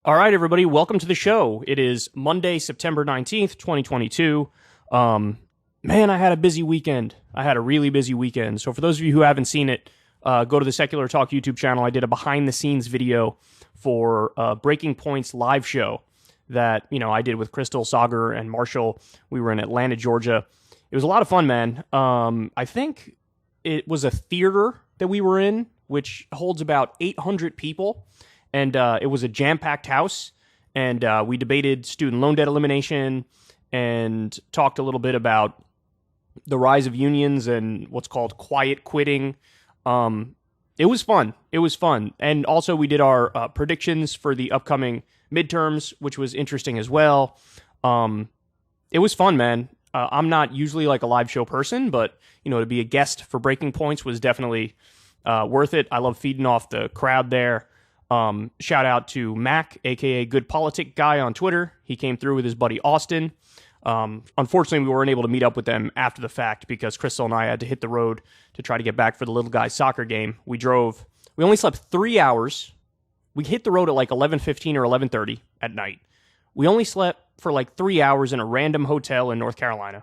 All right, everybody, welcome to the show. It is Monday, September 19th, 2022. Man, I had a busy weekend. I had a really busy weekend. So for those of you who haven't seen it, go to the Secular Talk YouTube channel. I did a behind-the-scenes video for Breaking Point's live show that, I did with Crystal, Sagar, and Marshall. We were in Atlanta, Georgia. It was a lot of fun, man. I think it was a theater that we were in, which holds about 800 people. And it was a jam-packed house, and we debated student loan debt elimination and talked a little bit about the rise of unions and what's called quiet quitting. It was fun. It was fun. And also we did our predictions for the upcoming midterms, which was interesting as well. It was fun, man. I'm not usually like a live show person, but, to be a guest for Breaking Points was definitely worth it. I love feeding off the crowd there. Shout out to Mac, aka Good Politic Guy on Twitter. He came through with his buddy Austin. Unfortunately, we weren't able to meet up with them after the fact because Crystal and I had to hit the road to try to get back for the little guy's soccer game. We only slept 3 hours. We hit the road at like 11:15 or 11:30 at night. We only slept for like 3 hours in a random hotel in North Carolina.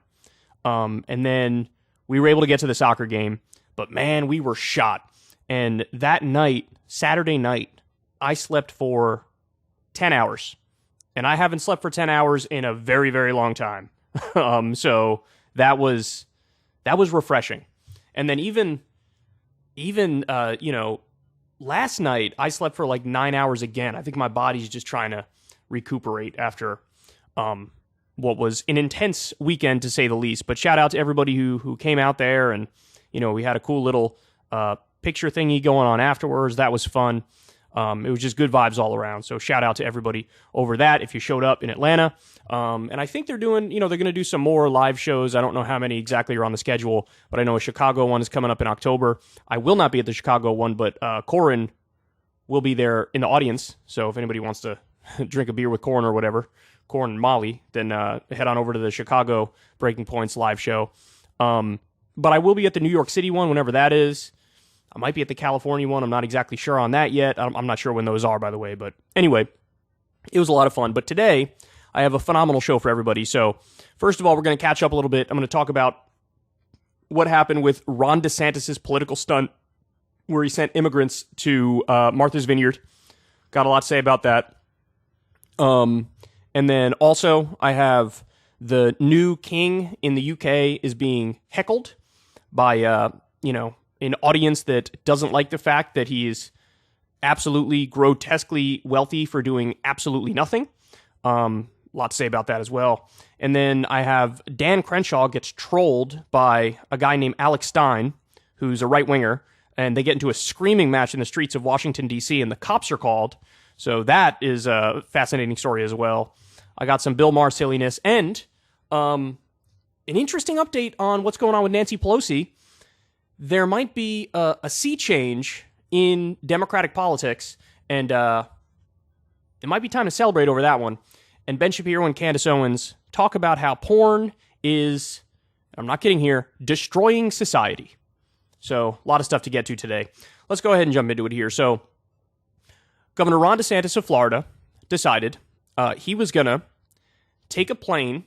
And then we were able to get to the soccer game. But man, we were shot. And that night, Saturday night, I slept for 10 hours, and I haven't slept for 10 hours in a very, very long time. So that was refreshing. And then even last night I slept for like 9 hours again. I think my body's just trying to recuperate after what was an intense weekend, to say the least. But shout out to everybody who came out there, and we had a cool little picture thingy going on afterwards. That was fun. It was just good vibes all around. So shout out to everybody over that if you showed up in Atlanta. And I think they're doing, they're going to do some more live shows. I don't know how many exactly are on the schedule, but I know a Chicago one is coming up in October. I will not be at the Chicago one, but Corin will be there in the audience. So if anybody wants to drink a beer with Corin or whatever, Corin and Molly, then head on over to the Chicago Breaking Points live show. But I will be at the New York City one whenever that is. I might be at the California one. I'm not exactly sure on that yet. I'm not sure when those are, by the way. But anyway, it was a lot of fun. But today, I have a phenomenal show for everybody. So first of all, we're going to catch up a little bit. I'm going to talk about what happened with Ron DeSantis' political stunt where he sent immigrants to Martha's Vineyard. Got a lot to say about that. And then also, I have the new king in the UK is being heckled by, an audience that doesn't like the fact that he is absolutely grotesquely wealthy for doing absolutely nothing. A lot to say about that as well. And then I have Dan Crenshaw gets trolled by a guy named Alex Stein, who's a right-winger, and they get into a screaming match in the streets of Washington, D.C., and the cops are called. So that is a fascinating story as well. I got some Bill Maher silliness and an interesting update on what's going on with Nancy Pelosi. There might be a sea change in Democratic politics, and it might be time to celebrate over that one. And Ben Shapiro and Candace Owens talk about how porn is, I'm not kidding here, destroying society. So a lot of stuff to get to today. Let's go ahead and jump into it here. So Governor Ron DeSantis of Florida decided he was going to take a plane,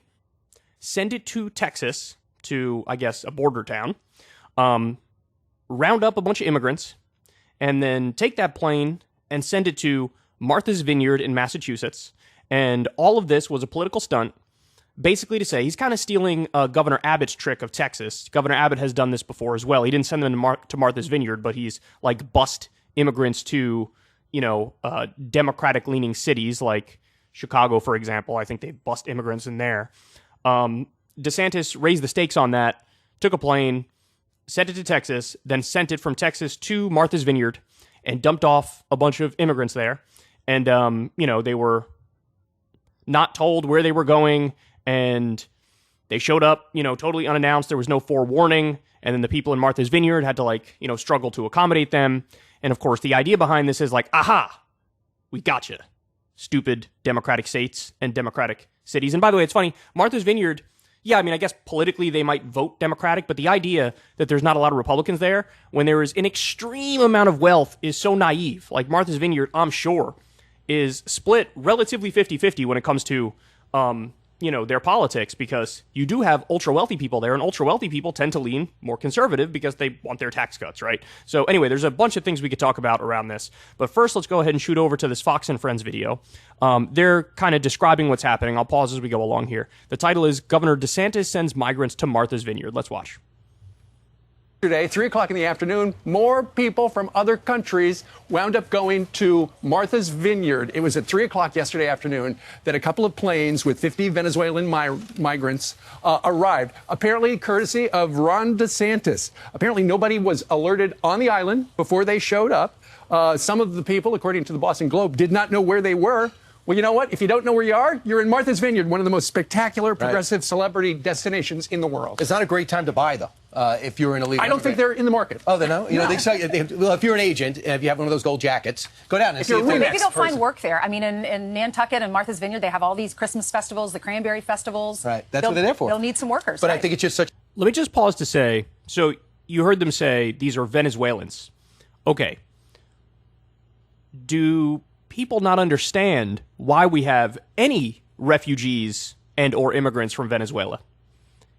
send it to Texas, to, I guess, a border town, round up a bunch of immigrants, and then take that plane and send it to Martha's Vineyard in Massachusetts. And all of this was a political stunt, basically to say he's kind of stealing Governor Abbott's trick of Texas. Governor Abbott has done this before as well. He didn't send them to Martha's Vineyard, but he's like bust immigrants to, Democratic-leaning cities like Chicago, for example. I think they bust immigrants in there. DeSantis raised the stakes on that, took a plane, sent it to Texas, then sent it from Texas to Martha's Vineyard and dumped off a bunch of immigrants there. And, they were not told where they were going, and they showed up, totally unannounced. There was no forewarning. And then the people in Martha's Vineyard had to, struggle to accommodate them. And, of course, the idea behind this is aha, we gotcha. Stupid Democratic states and Democratic cities. And by the way, it's funny, Martha's Vineyard, yeah, I guess politically they might vote Democratic, but the idea that there's not a lot of Republicans there when there is an extreme amount of wealth is so naive. Like Martha's Vineyard, I'm sure, is split relatively 50-50 when it comes to, their politics, because you do have ultra-wealthy people there, and ultra-wealthy people tend to lean more conservative because they want their tax cuts, right? So anyway, there's a bunch of things we could talk about around this. But first, let's go ahead and shoot over to this Fox and Friends video. They're kind of describing what's happening. I'll pause as we go along here. The title is Governor DeSantis Sends Migrants to Martha's Vineyard. Let's watch. Today, 3 o'clock in the afternoon, more people from other countries wound up going to Martha's Vineyard. It was at 3 o'clock yesterday afternoon that a couple of planes with 50 Venezuelan migrants arrived, apparently courtesy of Ron DeSantis. Apparently nobody was alerted on the island before they showed up. Some of the people, according to the Boston Globe, did not know where they were. Well, you know what? If you don't know where you are, you're in Martha's Vineyard, one of the most spectacular progressive celebrity destinations in the world. It's not a great time to buy, though, if you're an illegal. I don't think they're in the market. Oh, they know? They sell, well, if you're an agent, if you have one of those gold jackets, go down and see if maybe they'll find work there. I mean, in Nantucket and Martha's Vineyard, they have all these Christmas festivals, the cranberry festivals. Right. That's what they're there for. They'll need some workers. But I think it's just such. Let me just pause to say, so you heard them say these are Venezuelans. Okay. Do people not understand why we have any refugees and or immigrants from Venezuela?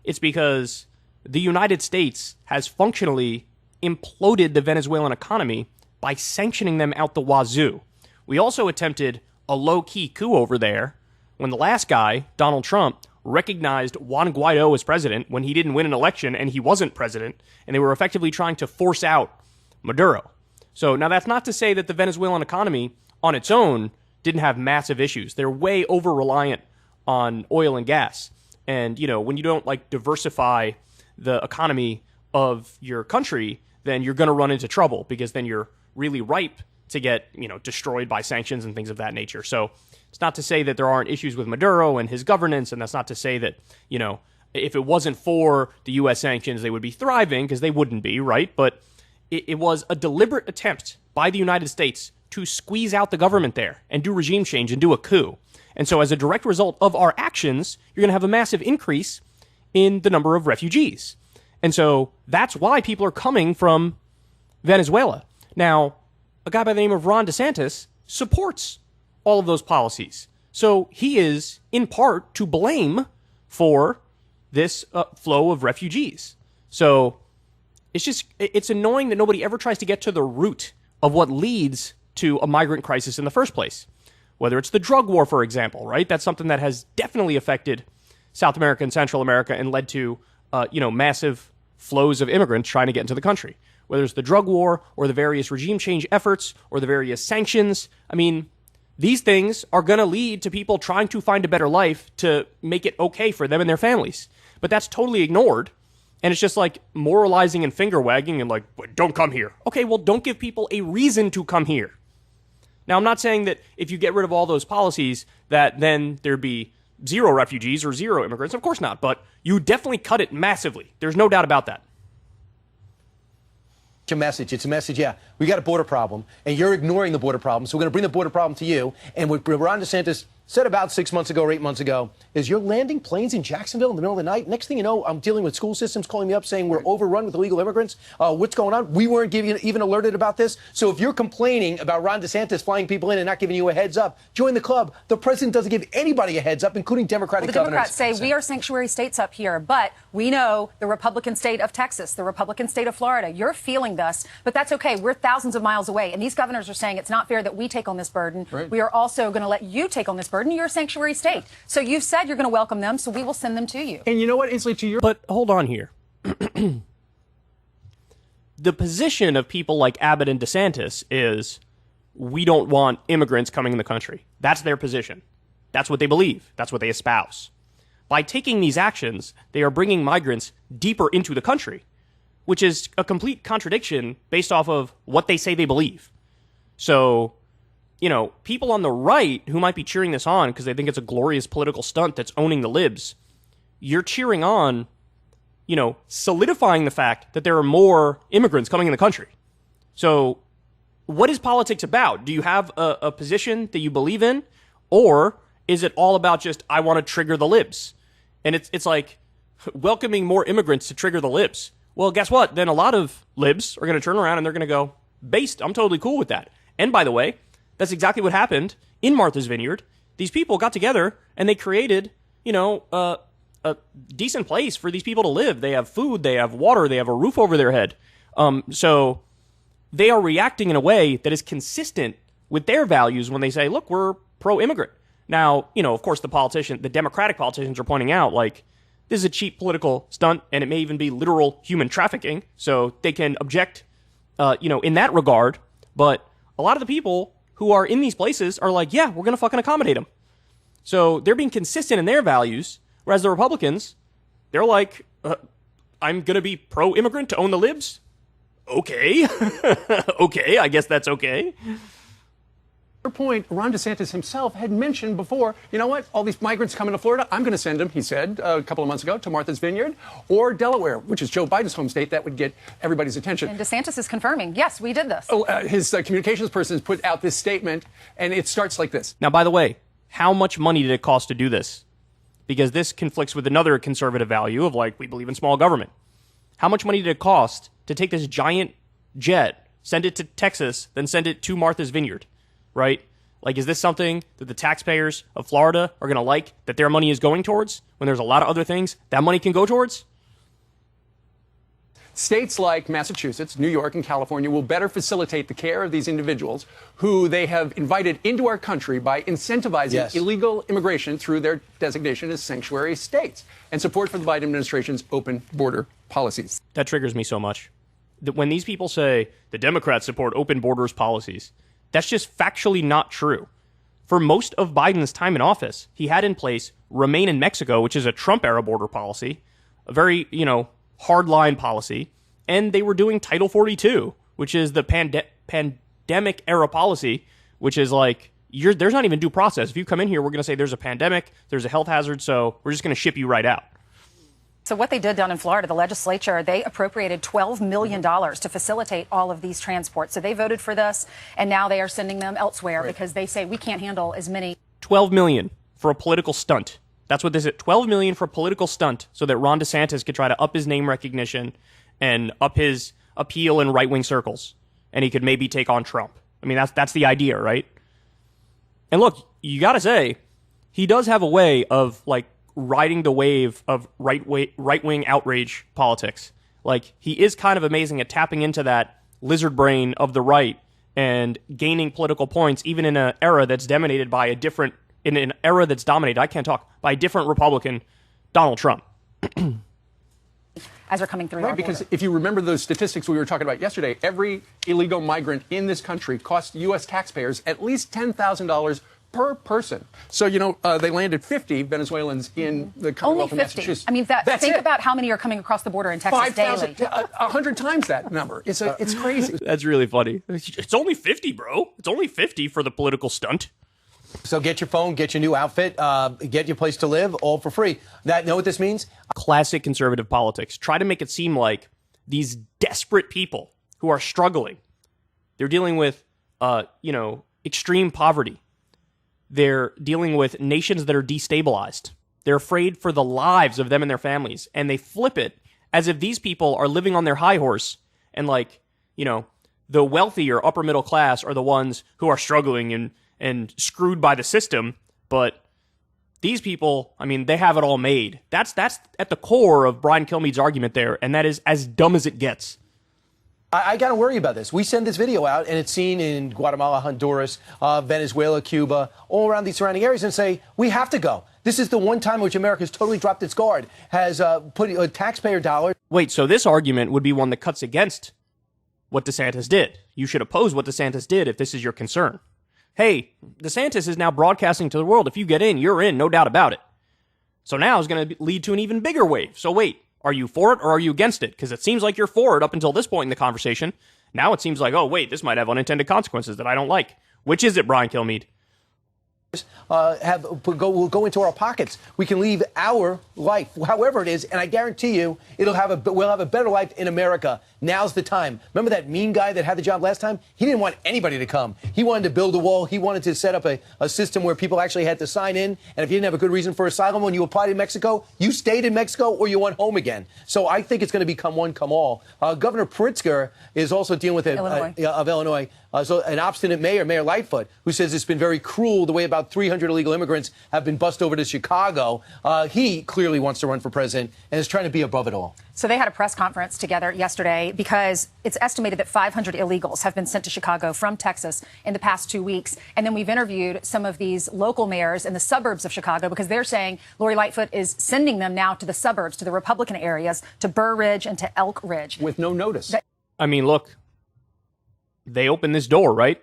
It's because the United States has functionally imploded the Venezuelan economy by sanctioning them out the wazoo. We also attempted a low-key coup over there when the last guy, Donald Trump, recognized Juan Guaido as president when he didn't win an election and he wasn't president, and they were effectively trying to force out Maduro. So now that's not to say that the Venezuelan economy on its own didn't have massive issues. They're way over-reliant on oil and gas. And, when you don't, diversify the economy of your country, then you're going to run into trouble, because then you're really ripe to get, destroyed by sanctions and things of that nature. So it's not to say that there aren't issues with Maduro and his governance, and that's not to say that, if it wasn't for the U.S. sanctions, they would be thriving, because they wouldn't be, right? But it was a deliberate attempt by the United States to squeeze out the government there and do regime change and do a coup. And so as a direct result of our actions, you're going to have a massive increase in the number of refugees. And so that's why people are coming from Venezuela. Now, a guy by the name of Ron DeSantis supports all of those policies. So he is, in part, to blame for this flow of refugees. So it's annoying that nobody ever tries to get to the root of what leads to a migrant crisis in the first place. Whether it's the drug war, for example, right? That's something that has definitely affected South America and Central America and led to, massive flows of immigrants trying to get into the country. Whether it's the drug war or the various regime change efforts or the various sanctions. I mean, these things are going to lead to people trying to find a better life to make it okay for them and their families. But that's totally ignored. And it's just like moralizing and finger wagging and don't come here. Okay, well, don't give people a reason to come here. Now, I'm not saying that if you get rid of all those policies that then there'd be zero refugees or zero immigrants. Of course not. But you definitely cut it massively. There's no doubt about that. It's a message, yeah. We got a border problem, and you're ignoring the border problem, so we're going to bring the border problem to you. And what Ron DeSantis said about 6 months ago or 8 months ago is you're landing planes in Jacksonville in the middle of the night. Next thing you know, I'm dealing with school systems calling me up saying we're overrun with illegal immigrants. What's going on? We weren't even alerted about this. So if you're complaining about Ron DeSantis flying people in and not giving you a heads up, join the club. The president doesn't give anybody a heads up, including Democratic governors. The Democrats say we are sanctuary states up here, but we know the Republican state of Texas, the Republican state of Florida. You're feeling this, but that's okay. We're thousands of miles away. And these governors are saying it's not fair that we take on this burden. Right. We are also going to let you take on this burden. You're a sanctuary state. So you've said you're going to welcome them, so we will send them to you. And you know what, Inslee, to your... But hold on here. The position of people like Ahmed and DeSantis is we don't want immigrants coming in the country. That's their position. That's what they believe. That's what they espouse. By taking these actions, they are bringing migrants deeper into the country, which is a complete contradiction based off of what they say they believe. So, people on the right who might be cheering this on because they think it's a glorious political stunt that's owning the libs, you're cheering on, solidifying the fact that there are more immigrants coming in the country. So what is politics about? Do you have a position that you believe in? Or is it all about just, I want to trigger the libs? And it's like welcoming more immigrants to trigger the libs. Well, guess what? Then a lot of libs are going to turn around and they're going to go, based, I'm totally cool with that. And by the way, that's exactly what happened in Martha's Vineyard, these people got together and they created, a decent place for these people to live. They have food, they have water, they have a roof over their head. So they are reacting in a way that is consistent with their values when they say, look, we're pro-immigrant. Now, of course, the Democratic politicians are pointing out, like, this is a cheap political stunt, and it may even be literal human trafficking, so they can object, in that regard. But a lot of the people who are in these places are like, yeah, we're going to fucking accommodate them. So they're being consistent in their values, whereas the Republicans, they're like, I'm going to be pro-immigrant to own the libs? Okay. Okay, I guess that's okay. Your point, Ron DeSantis himself had mentioned before, you know what, all these migrants coming to Florida, I'm going to send them, he said a couple of months ago, to Martha's Vineyard or Delaware, which is Joe Biden's home state. That would get everybody's attention. And DeSantis is confirming, yes, we did this. His communications person has put out this statement, and it starts like this. Now, by the way, how much money did it cost to do this? Because this conflicts with another conservative value of, like, we believe in small government. How much money did it cost to take this giant jet, send it to Texas, then send it to Martha's Vineyard? Right? Like, is this something that the taxpayers of Florida are going to like that their money is going towards when there's a lot of other things that money can go towards? States like Massachusetts, New York, and California will better facilitate the care of these individuals who they have invited into our country by incentivizing illegal immigration through their designation as sanctuary states and support for the Biden administration's open border policies. That triggers me so much. That when these people say the Democrats support open borders policies, that's just factually not true. For most of Biden's time in office, he had in place Remain in Mexico, which is a Trump-era border policy, a very, hardline policy, and they were doing Title 42, which is the pandemic-era policy, which is like, there's not even due process. If you come in here, we're going to say there's a pandemic, there's a health hazard, so we're just going to ship you right out. So what they did down in Florida, the legislature, they appropriated $12 million to facilitate all of these transports. So they voted for this, and now they are sending them elsewhere because they say we can't handle as many. $12 million for a political stunt. That's what this is. $12 million for a political stunt so that Ron DeSantis could try to up his name recognition and up his appeal in right-wing circles. And he could maybe take on Trump. I mean, that's the idea, right? And look, you got to say, he does have a way of, like, riding the wave of right-wing outrage politics. Like, he is kind of amazing at tapping into that lizard brain of the right and gaining political points, even in an era that's dominated by a different Republican, Donald Trump. As we're coming through. Right, because if you remember those statistics we were talking about yesterday, every illegal migrant in this country costs U.S. taxpayers at least $10,000 per person. So, they landed 50 Venezuelans in the Commonwealth of Massachusetts. I mean, think about how many are coming across the border in Texas daily. 100 times that number. It's crazy. That's really funny. It's only 50, bro. It's only 50 for the political stunt. So get your phone, get your new outfit, get your place to live, all for free. Know what this means? Classic conservative politics. Try to make it seem like these desperate people who are struggling, they're dealing with, extreme poverty. They're dealing with nations that are destabilized. They're afraid for the lives of them and their families. And they flip it as if these people are living on their high horse. And the wealthy or upper middle class are the ones who are struggling and screwed by the system. But these people, I mean, they have it all made. That's at the core of Brian Kilmeade's argument there. And that is as dumb as it gets. I got to worry about this. We send this video out, and it's seen in Guatemala, Honduras, Venezuela, Cuba, all around these surrounding areas, and say, we have to go. This is the one time in which America has totally dropped its guard, has put taxpayer dollars. Wait, so this argument would be one that cuts against what DeSantis did. You should oppose what DeSantis did if this is your concern. Hey, DeSantis is now broadcasting to the world. If you get in, you're in, no doubt about it. So now it's going to lead to an even bigger wave. So wait. Are you for it or are you against it? Because it seems like you're for it up until this point in the conversation. Now it seems like, oh, wait, this might have unintended consequences that I don't like. Which is it, Brian Kilmeade? will go into our pockets. We can leave our life, however it is, and I guarantee you, we'll have a better life in America. Now's the time. Remember that mean guy that had the job last time? He didn't want anybody to come. He wanted to build a wall. He wanted to set up a system where people actually had to sign in, and if you didn't have a good reason for asylum when you applied in Mexico, you stayed in Mexico or you went home again. So I think it's going to become one, come all. Governor Pritzker is also dealing with it of Illinois. So an obstinate mayor, Mayor Lightfoot, who says it's been very cruel the way about 300 illegal immigrants have been bussed over to Chicago. He clearly wants to run for president and is trying to be above it all. So they had a press conference together yesterday because it's estimated that 500 illegals have been sent to Chicago from Texas in the past 2 weeks. And then we've interviewed some of these local mayors in the suburbs of Chicago because they're saying Lori Lightfoot is sending them now to the suburbs, to the Republican areas, to Burr Ridge and to Elk Ridge. With no notice. I mean, look. They opened this door, right?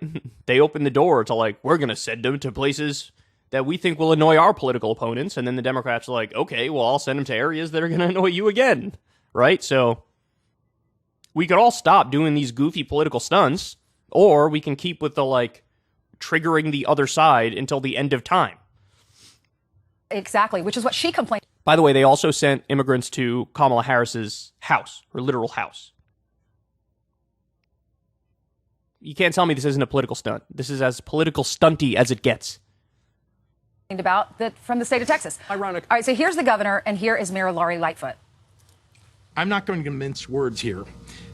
They opened the door to, like, we're going to send them to places that we think will annoy our political opponents. And then the Democrats are like, okay, well, I'll send them to areas that are going to annoy you again, right? So we could all stop doing these goofy political stunts, or we can keep with the, like, triggering the other side until the end of time. Exactly, which is what she complained. By the way, they also sent immigrants to Kamala Harris's house, her literal house. You can't tell me this isn't a political stunt. This is as political stunty as it gets. About that from the state of Texas. Ironic. All right, so here's the governor, and here is Mayor Lori Lightfoot. I'm not going to mince words here.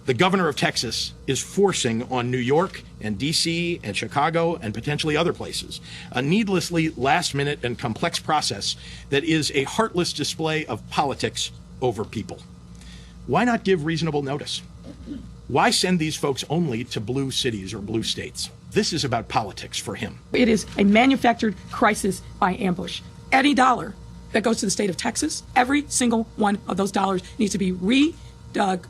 The governor of Texas is forcing on New York and D.C. and Chicago and potentially other places a needlessly last-minute and complex process that is a heartless display of politics over people. Why not give reasonable notice? Why send these folks only to blue cities or blue states? This is about politics for him. It is a manufactured crisis by ambush. Any dollar that goes to the state of Texas, every single one of those dollars needs to be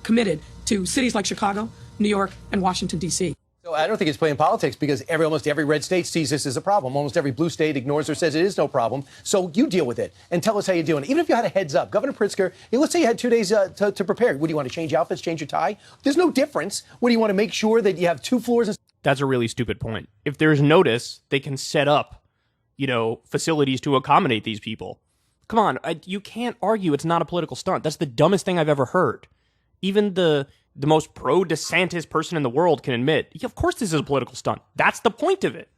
committed to cities like Chicago, New York, and Washington, D.C. So I don't think it's playing politics because almost every red state sees this as a problem. Almost every blue state ignores or says it is no problem. So you deal with it and tell us how you're doing. Even if you had a heads up, Governor Pritzker, let's say you had 2 days to prepare. Would you want to change outfits, change your tie? There's no difference. What do you want to make sure that you have 2 floors? That's a really stupid point. If there's notice, they can set up, facilities to accommodate these people. Come on, you can't argue it's not a political stunt. That's the dumbest thing I've ever heard. Even the most pro-DeSantis person in the world can admit, of course this is a political stunt. That's the point of it.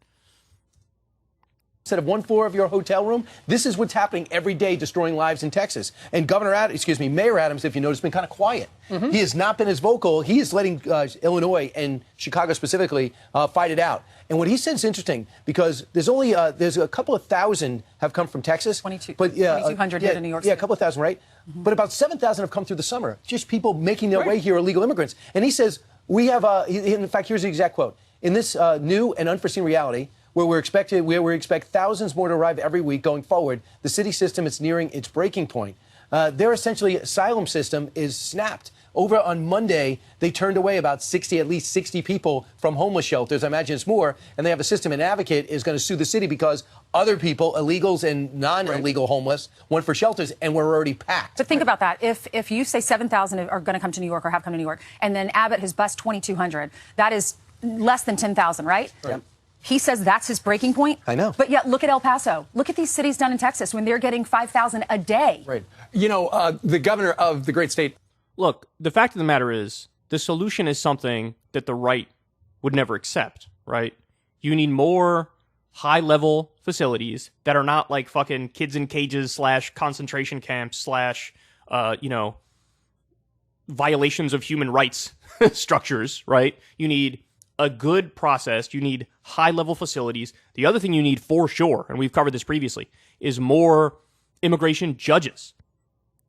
Instead of 1 floor of your hotel room, this is what's happening every day, destroying lives in Texas. And Mayor Adams, if you notice, has been kind of quiet. Mm-hmm. He has not been as vocal. He is letting Illinois and Chicago specifically fight it out. And what he said is interesting because there's a couple of thousand have come from Texas. 2,200 here in New York City. Yeah, a couple of thousand, right? Mm-hmm. But about 7,000 have come through the summer. Just people making their way here, illegal immigrants. And he says, we have, in fact, here's the exact quote. In this new and unforeseen reality, where we expect thousands more to arrive every week going forward, the city system is nearing its breaking point. Their essentially asylum system is snapped. Over on Monday, they turned away at least 60 people from homeless shelters. I imagine it's more. And they have a system. An advocate is going to sue the city because other people, illegals and non-illegal homeless, went for shelters and were already packed. But think about that. If you say 7,000 are going to come to New York or have come to New York, and then Abbott has bussed 2,200, that is less than 10,000, right? Right. He says that's his breaking point. I know. But yet, look at El Paso. Look at these cities down in Texas when they're getting 5,000 a day. Right. The governor of the great state. Look, the fact of the matter is, the solution is something that the right would never accept, right? You need more high-level facilities that are not like fucking kids in cages / concentration camps / violations of human rights structures, right? You need a good process. You need high-level facilities. The other thing you need for sure, and we've covered this previously, is more immigration judges.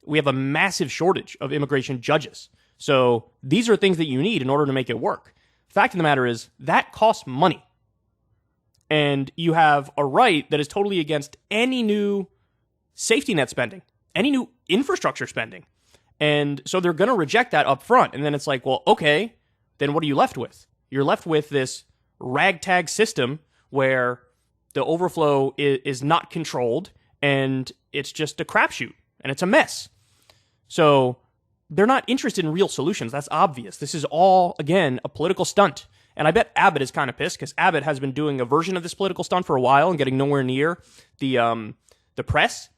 We have a massive shortage of immigration judges. So these are things that you need in order to make it work. Fact of the matter is, that costs money. And you have a right that is totally against any new safety net spending, any new infrastructure spending. And so they're going to reject that up front. And then it's like, well, okay, then what are you left with? You're left with this ragtag system where the overflow is not controlled and it's just a crapshoot and it's a mess. So they're not interested in real solutions. That's obvious. This is all, again, a political stunt. And I bet Abbott is kind of pissed because Abbott has been doing a version of this political stunt for a while and getting nowhere near the press.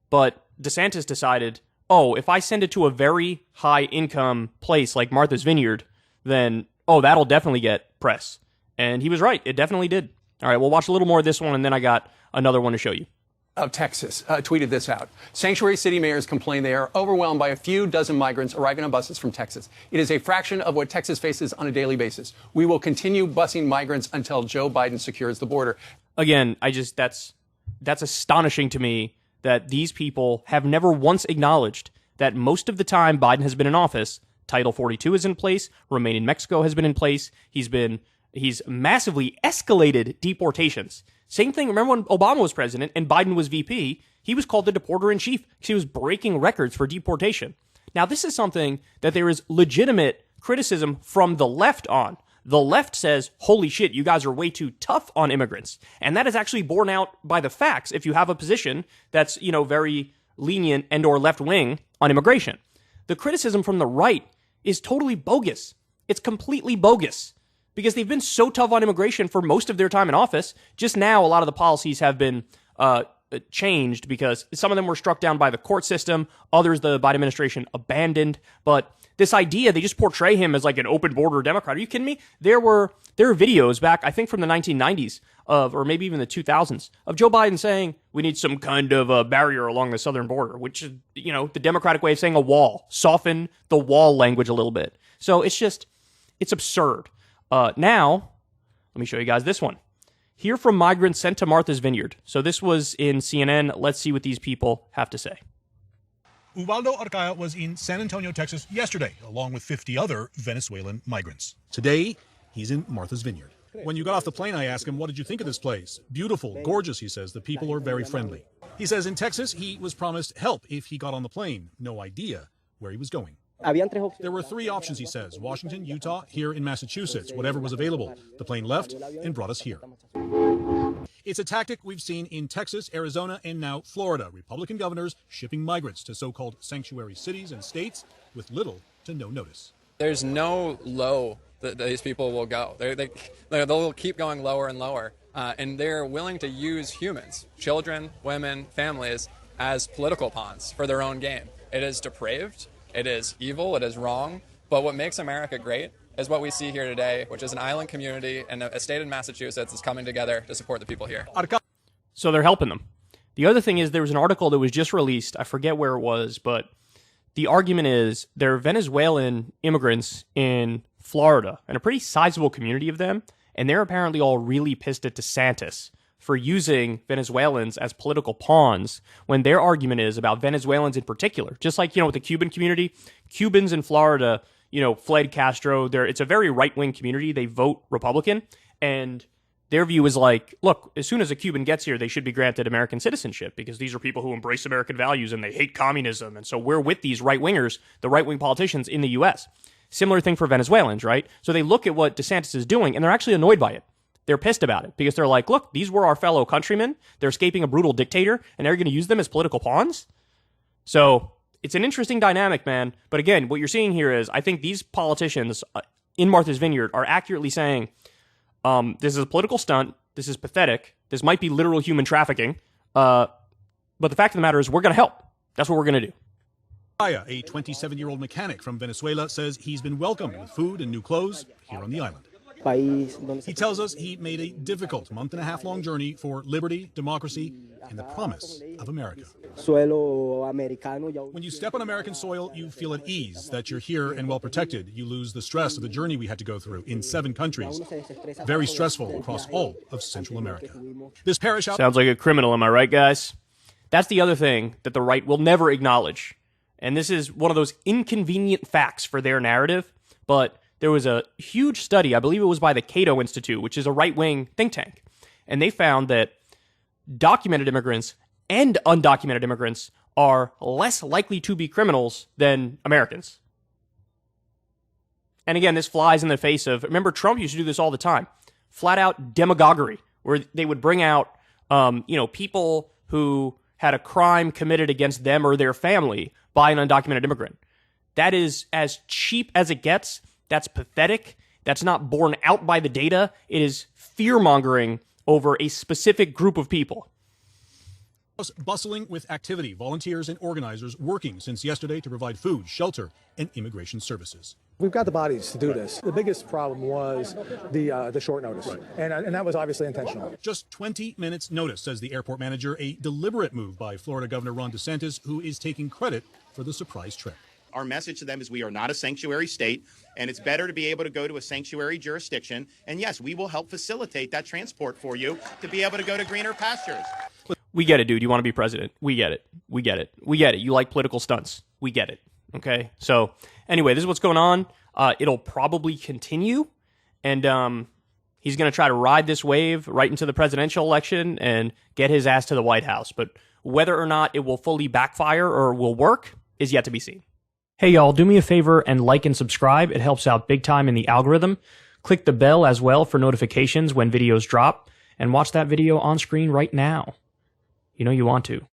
But DeSantis decided, oh, if I send it to a very high income place like Martha's Vineyard, then, oh, that'll definitely get press. And he was right. It definitely did. All right, we'll watch a little more of this one, and then I got another one to show you. Of Texas tweeted this out. Sanctuary city mayors complain they are overwhelmed by a few dozen migrants arriving on buses from Texas. It is a fraction of what Texas faces on a daily basis. We will continue busing migrants until Joe Biden secures the border. Again, that's astonishing to me that these people have never once acknowledged that most of the time Biden has been in office, Title 42 is in place, Remain in Mexico has been in place, he's massively escalated deportations. Same thing, remember when Obama was president and Biden was VP, he was called the deporter-in-chief because he was breaking records for deportation. Now, this is something that there is legitimate criticism from the left on. The left says, holy shit, you guys are way too tough on immigrants. And that is actually borne out by the facts if you have a position that's, very lenient and or left-wing on immigration. The criticism from the right is totally bogus. It's completely bogus. Because they've been so tough on immigration for most of their time in office. Just now, a lot of the policies have been changed because some of them were struck down by the court system. Others, the Biden administration abandoned. But this idea, they just portray him as like an open border Democrat. Are you kidding me? There were videos back, I think from the 1990s or maybe even the 2000s of Joe Biden saying, we need some kind of a barrier along the southern border, which is, the Democratic way of saying a wall. Soften the wall language a little bit. So it's absurd. Now, let me show you guys this one. Hear from migrants sent to Martha's Vineyard. So this was in CNN. Let's see what these people have to say. Ubaldo Arcaya was in San Antonio, Texas yesterday, along with 50 other Venezuelan migrants. Today, he's in Martha's Vineyard. When you got off the plane, I asked him, what did you think of this place? Beautiful, gorgeous, he says. The people are very friendly. He says in Texas, he was promised help if he got on the plane. No idea where he was going. There were 3 options, he says. Washington, Utah, here in Massachusetts. Whatever was available. The plane left and brought us here. It's a tactic we've seen in Texas, Arizona, and now Florida. Republican governors shipping migrants to so-called sanctuary cities and states with little to no notice. There's no low that these people will go. They'll keep going lower and lower. And they're willing to use humans, children, women, families, as political pawns for their own game. It is depraved. It is evil, it is wrong, but what makes America great is what we see here today, which is an island community and a state in Massachusetts is coming together to support the people here. So they're helping them. The other thing is there was an article that was just released, I forget where it was, but the argument is there are Venezuelan immigrants in Florida, and a pretty sizable community of them, and they're apparently all really pissed at DeSantis for using Venezuelans as political pawns when their argument is about Venezuelans in particular. Just like, with the Cuban community, Cubans in Florida, fled Castro. It's a very right-wing community. They vote Republican. And their view is like, look, as soon as a Cuban gets here, they should be granted American citizenship because these are people who embrace American values and they hate communism. And so we're with these right-wingers, the right-wing politicians in the U.S. Similar thing for Venezuelans, right? So they look at what DeSantis is doing and they're actually annoyed by it. They're pissed about it because they're like, look, these were our fellow countrymen. They're escaping a brutal dictator, and they're going to use them as political pawns. So it's an interesting dynamic, man. But again, what you're seeing here is I think these politicians in Martha's Vineyard are accurately saying this is a political stunt. This is pathetic. This might be literal human trafficking. But the fact of the matter is we're going to help. That's what we're going to do. A 27-year-old mechanic from Venezuela says he's been welcomed with food and new clothes here on the island. He tells us he made a difficult month-and-a-half-long journey for liberty, democracy, and the promise of America. When you step on American soil, you feel at ease that you're here and well protected. You lose the stress of the journey we had to go through in 7 countries. Very stressful across all of Central America. This parish out... Sounds like a criminal, am I right, guys? That's the other thing that the right will never acknowledge. And this is one of those inconvenient facts for their narrative, but... There was a huge study, I believe it was by the Cato Institute, which is a right-wing think tank. And they found that documented immigrants and undocumented immigrants are less likely to be criminals than Americans. And again, this flies in the face of, remember, Trump used to do this all the time. Flat out demagoguery, where they would bring out, people who had a crime committed against them or their family by an undocumented immigrant. That is as cheap as it gets. That's pathetic. That's not borne out by the data. It is fear-mongering over a specific group of people. Bustling with activity, volunteers and organizers working since yesterday to provide food, shelter, and immigration services. We've got the bodies to do this. The biggest problem was the short notice, and that was obviously intentional. Just 20 minutes notice, says the airport manager, a deliberate move by Florida Governor Ron DeSantis, who is taking credit for the surprise trip. Our message to them is we are not a sanctuary state, and it's better to be able to go to a sanctuary jurisdiction. And yes, we will help facilitate that transport for you to be able to go to greener pastures. We get it, dude. You want to be president. We get it. We get it. We get it. You like political stunts. We get it. Okay? So, anyway, this is what's going on. It'll probably continue, and he's going to try to ride this wave right into the presidential election and get his ass to the White House. But whether or not it will fully backfire or will work is yet to be seen. Hey, y'all, do me a favor and like and subscribe. It helps out big time in the algorithm. Click the bell as well for notifications when videos drop, and watch that video on screen right now. You know you want to.